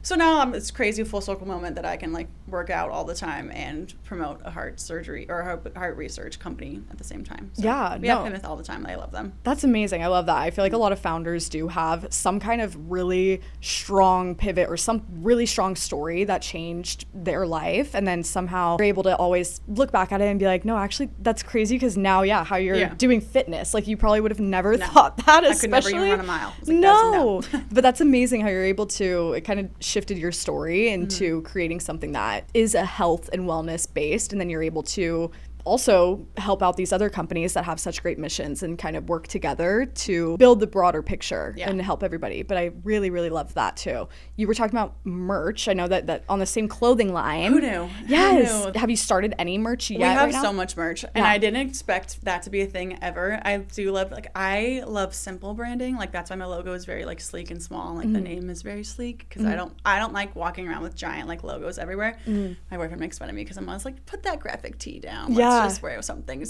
So now it's crazy full circle moment that I can like work out all the time and promote a heart surgery or a heart research company at the same time. So we have Plymouth all the time. I love them. That's amazing. I love that. I feel like a lot of founders do have some kind of really strong pivot or some really strong story that changed their life. And then somehow they're able to always look back at it and be like, no, actually that's crazy because now, how you're doing fitness. Like you probably would have never thought that. I could never even run a mile. Like, but that's amazing how you're able to, it kind of shifted your story into creating something that is a health and wellness based, and then you're able to also help out these other companies that have such great missions and kind of work together to build the broader picture and help everybody. But I really, really love that too. You were talking about merch. I know that on the same clothing line. Who knew? Yes. Who knew? Have you started any merch yet? We have right now? so much merch, and I didn't expect that to be a thing ever. I love simple branding. Like, that's why my logo is very like sleek and small. Like the name is very sleek because I don't like walking around with giant like logos everywhere. My boyfriend makes fun of me because I'm always like, put that graphic tee down. Let's just wear something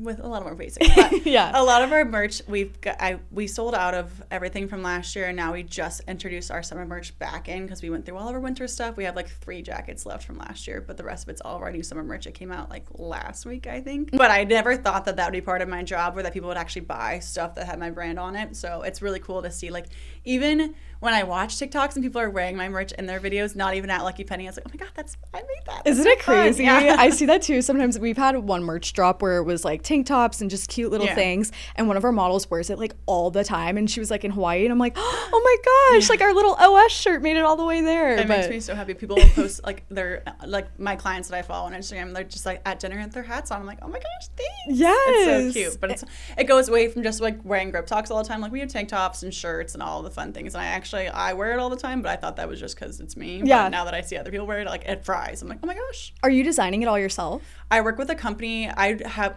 with a lot more basic. But a lot of our merch we sold out of everything from last year, and now we just introduced our summer merch back in because we went through all of our winter stuff. We have like 3 jackets left from last year, but the rest of it's all our new summer merch. It came out like last week, I think. But I never thought that would be part of my job, or that people would actually buy stuff that had my brand on it. So it's really cool to see, like, even when I watch TikToks and people are wearing my merch in their videos, not even at Lucky Penny, I was like, oh my God, I made that. Isn't it crazy? Yeah. I see that too. Sometimes we've had one merch drop where it was like tank tops and just cute little things. And one of our models wears it like all the time. And she was like in Hawaii. And I'm like, oh my gosh, like our little OS shirt made it all the way there. It makes me so happy. People will post like my clients that I follow on Instagram, they're just like at dinner with their hats on. I'm like, oh my gosh, thanks. Yes. It's so cute. But it goes away from just like wearing grip socks all the time. Like, we have tank tops and shirts and all the fun things. And I wear it all the time, but I thought that was just because it's me. Yeah. But now that I see other people wear it, like at Fry's, I'm like, oh my gosh. Are you designing it all yourself? I work with a company. I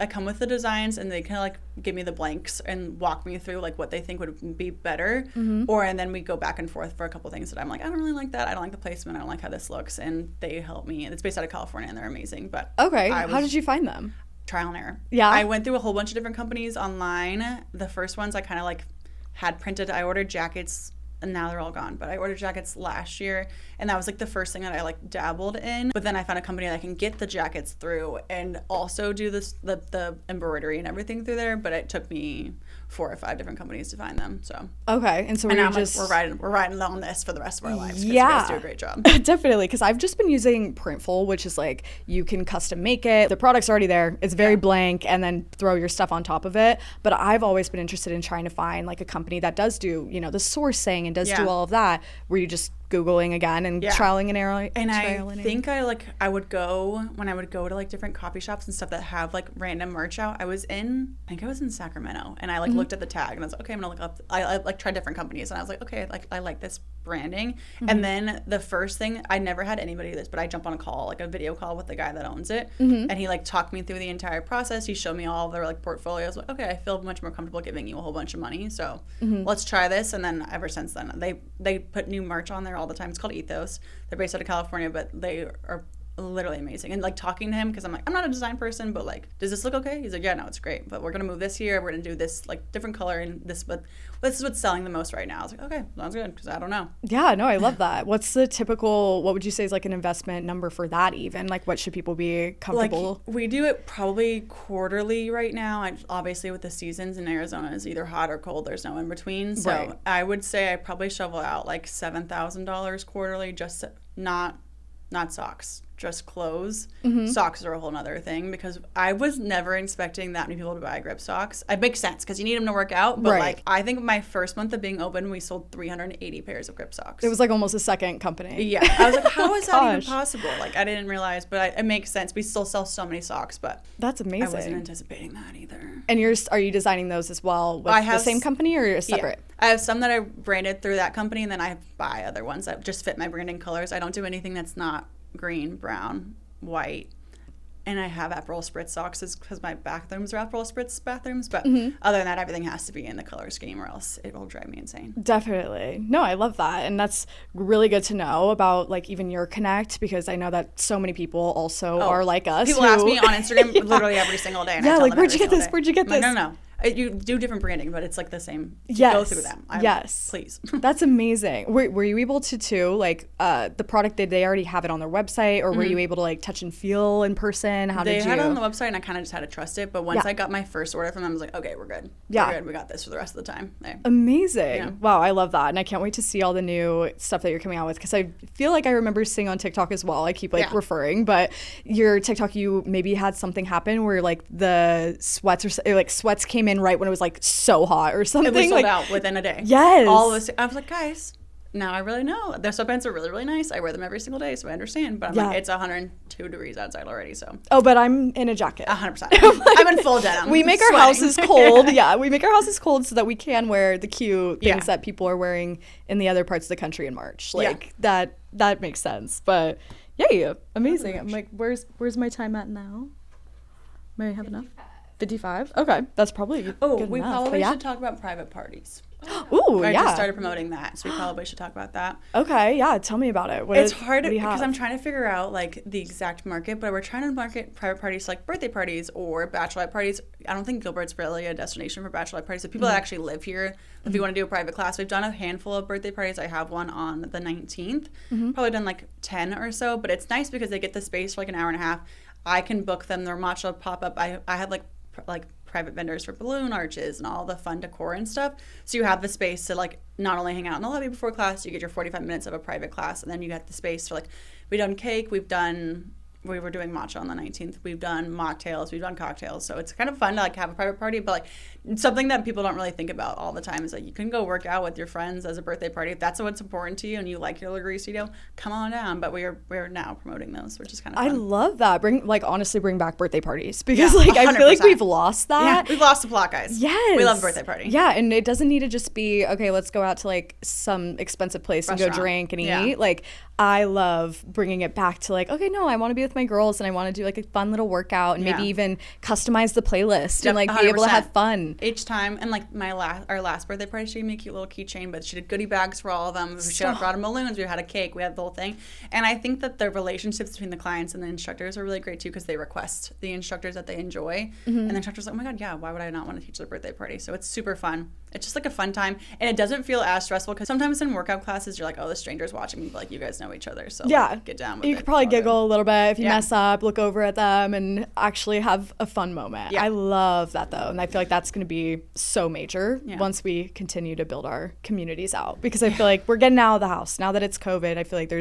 come with the designs, and they kind of like give me the blanks and walk me through like what they think would be better. And then we go back and forth for a couple things that I'm like, I don't really like that. I don't like the placement. I don't like how this looks. And they help me. It's based out of California, and they're amazing. But okay, how did you find them? Trial and error. Yeah. I went through a whole bunch of different companies online. The first ones I kind of like had printed. I ordered jackets, and now they're all gone. But I ordered jackets last year, and that was like the first thing that I like dabbled in. But then I found a company that I can get the jackets through and also do the embroidery and everything through there. But it took me 4 or 5 different companies to find them. So okay, and so now we're riding on this for the rest of our lives. Yeah, you guys do a great job. Definitely, because I've just been using Printful, which is like you can custom make it. The product's already there. It's very blank, and then throw your stuff on top of it. But I've always been interested in trying to find like a company that does do the sourcing and does do all of that, where you just Googling again and trialing and error. And I think I would go to like different coffee shops and stuff that have like random merch out. I think I was in Sacramento, and I like looked at the tag, and I was like, okay, I'm gonna look up. I like tried different companies, and I was like, okay, like I like this branding. And then the first thing, I never had anybody do this, but I jump on a call, like a video call with the guy that owns it, and he like talked me through the entire process. He showed me all of their like portfolios. Like, okay, I feel much more comfortable giving you a whole bunch of money, so let's try this. And then ever since then, they put new merch on there all the time. It's called Ethos. They're based out of California, but they are literally amazing. And like talking to him, because I'm like, I'm not a design person, but like, does this look okay? He's like, yeah, no, it's great, but we're gonna move this here, we're gonna do this like different color and this, but this is what's selling the most right now. I was like, okay, sounds good, because I don't know. Yeah, no, I love that. What's the typical, what would you say is like an investment number for that even? Like, what should people be comfortable? Like, we do it probably quarterly right now. Obviously with the seasons in Arizona is either hot or cold, there's no in between. So I would say I probably shovel out like $7,000 quarterly, just not socks, just clothes. Socks are a whole nother thing, because I was never expecting that many people to buy grip socks. It makes sense because you need them to work out, but like I think my first month of being open, we sold 380 pairs of grip socks. It was like almost a second company. Yeah, I was like, how is that even possible? Like, I didn't realize, but it makes sense. We still sell so many socks, but that's amazing. I wasn't anticipating that either. And are you designing those as well with the same company or separate? Yeah. I have some that I branded through that company, and then I buy other ones that just fit my branding colors. I don't do anything that's not green, brown, white. And I have Aperol Spritz socks because my bathrooms are Aperol Spritz bathrooms. But other than that, everything has to be in the color scheme, or else it will drive me insane. Definitely. No, I love that. And that's really good to know about like even your connect, because I know that so many people also are like us. People ask me on Instagram literally every single day. And I tell like, them where'd you get this? Where'd you get this? Like, no. You do different branding, but it's like the same. Yes. Go through them. Yes. Please. That's amazing. Were you able to too, like the product, did they already have it on their website, or were you able to like touch and feel in person? They had it on the website, and I kind of just had to trust it. But once I got my first order from them, I was like, okay, we're good. Yeah. We're good. We got this for the rest of the time. Amazing. Yeah. Wow, I love that. And I can't wait to see all the new stuff that you're coming out with, because I feel like I remember seeing on TikTok as well. I keep referring, but your TikTok, you maybe had something happen where like the sweats sweats came in right when it was like so hot or something. It was sold out within a day. Yes. All of us. I was like, guys, now I really know. The sweatpants are really, really nice. I wear them every single day, so I understand. But I'm like, it's 102 degrees outside already, so. Oh, but I'm in a jacket. 100%. I'm in full denim. We make our houses cold. Yeah, we make our houses cold so that we can wear the cute things that people are wearing in the other parts of the country in March. Like that makes sense. But yay, amazing. I'm like, where's my time at now? May I have enough? 55? Okay, that's probably good we enough. Probably should talk about private parties. Ooh, I just started promoting that, so we probably should talk about that. Okay, yeah, tell me about it. It's hard because I'm trying to figure out like the exact market, but we're trying to market private parties like birthday parties or bachelorette parties. I don't think Gilbert's really a destination for bachelorette parties. So people that actually live here, if you want to do a private class, we've done a handful of birthday parties. I have one on the 19th. Probably done like 10 or so, but it's nice because they get the space for like an hour and a half. I can book them. Their matcha pop up. I have like private vendors for balloon arches and all the fun decor and stuff. So you have the space to like not only hang out in the lobby before class, you get your 45 minutes of a private class, and then you get the space for like, we've done cake, we were doing matcha on the 19th, we've done mocktails, we've done cocktails. So it's kind of fun to like have a private party, but like something that people don't really think about all the time is like you can go work out with your friends as a birthday party. If that's what's important to you and you like your Lagree studio, come on down. But we're now promoting those, which is kind of fun. I love that. Honestly bring back birthday parties because like 100%. I feel like we've lost that. Yeah, we've lost the plot, guys. Yes. We love a birthday party. Yeah, and it doesn't need to just be, okay, let's go out to like some expensive place and go drink and eat. Like I love bringing it back to like, okay, no, I want to be with my girls and I want to do like a fun little workout and maybe even customize the playlist and like 100%. Be able to have fun. Each time, and like our last birthday party, she gave me a cute little keychain, but she did goodie bags for all of them. She brought them balloons, we had a cake, we had the whole thing. And I think that the relationships between the clients and the instructors are really great too because they request the instructors that they enjoy. And the instructor's like, oh my God, yeah, why would I not want to teach their birthday party? So it's super fun. It's just like a fun time. And it doesn't feel as stressful because sometimes in workout classes, you're like, oh, the stranger's watching me, but like you guys know each other. So like, get down with it. You could probably giggle a little bit if you mess up, look over at them and actually have a fun moment. Yeah. I love that though. And I feel like that's going to be so major once we continue to build our communities out because I feel like we're getting out of the house. Now that it's COVID, I feel like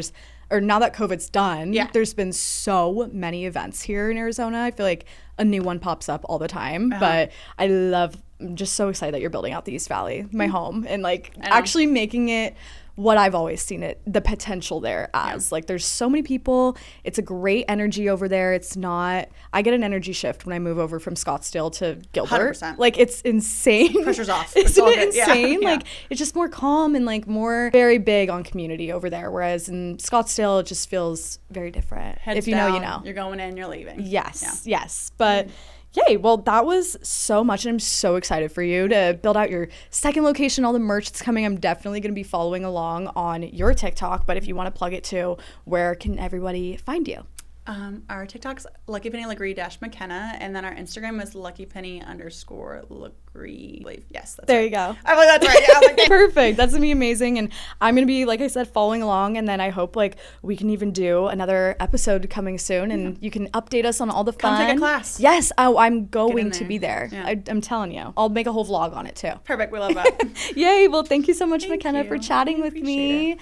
now that COVID's done, there's been so many events here in Arizona. I feel like a new one pops up all the time, but I'm just so excited that you're building out the East Valley, my home, and like actually making it what I've always seen it, the potential there as. Like there's so many people. It's a great energy over there. It's not, I get an energy shift when I move over from Scottsdale to Gilbert. 100%. Like it's insane. Pressure's off. Isn't it insane? Like it's just more calm and like more very big on community over there. Whereas in Scottsdale, it just feels very different. Heads if you down, know, you know. You're going in, you're leaving. Yes. But yay. Well, that was so much. And I'm so excited for you to build out your second location, all the merch that's coming. I'm definitely going to be following along on your TikTok. But if you want to plug it too, where can everybody find you? Our TikTok's Lucky Penny Lagree _Mckenna, and then our Instagram is Lucky Penny _Lagree. Yes, that's there. You go. I believe that's right. Yeah, like, perfect. That's gonna be amazing, and I'm gonna be, like I said, following along, and then I hope like we can even do another episode coming soon, and you can update us on all the fun. Come take a class. Yes, I'm going to be there. Yeah. I'm telling you, I'll make a whole vlog on it too. Perfect. We love that. Yay! Well, thank you so much, McKenna, for chatting with me.